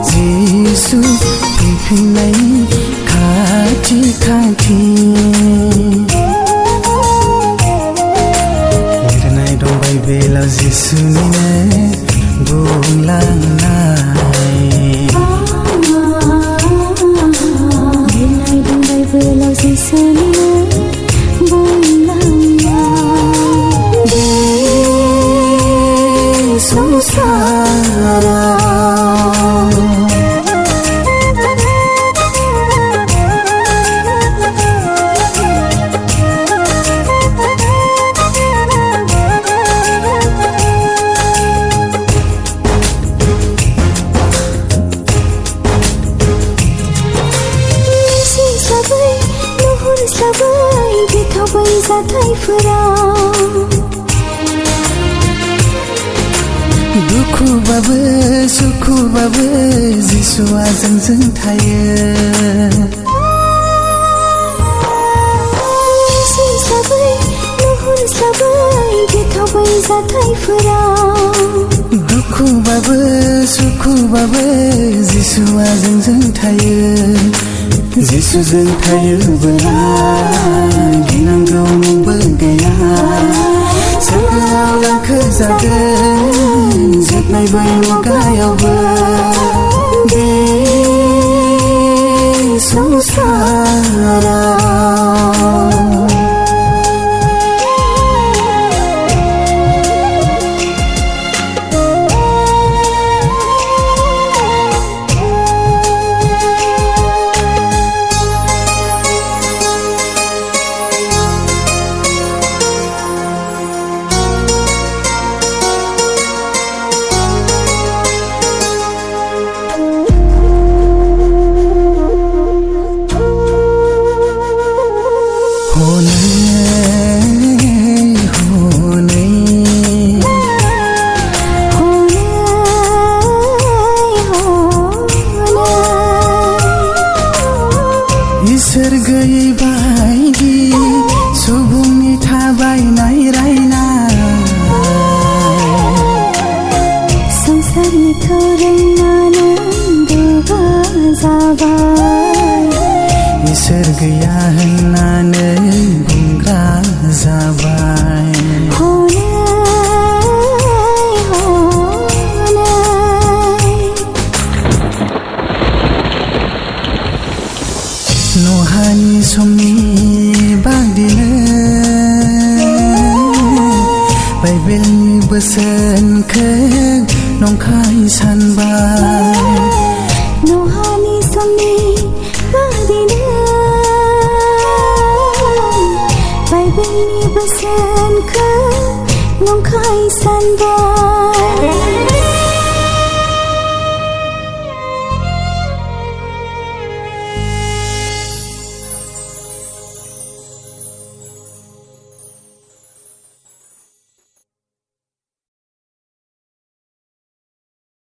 जिसु फैफिन्नाय खाथि खाथि लिरनाय दं बाइबेलाव जिसुनिनो बुंलांनाय लिरनाय दं बाइबेलाव जिसुनिनो दुखुबाबो सुखुबाबो जिसुआ जोंजों थायो दुखुबाबो सुखुबाबो जिसुआ जोंजों थायो जिसुजों थायोब्ला गिनांगौ नोंबो गैया सोरगोआव गाखोजागोन जोबनाय बै मुगायावबो बे संसाराव इसोर गैयै बायदि सुबुंनि थाबायनाय रायनाय संसारनिखौ रोंनानै दुगा जाबाय इसोर गैया होननानै बुंग्रा जाबाय नहानि समनि बादिनो बाइबेलनि बोसोनखौ नंखाय सानबाय नहानि समनि बादिनो बाइबेलनि बोसोनखौ नंखाय सानबाय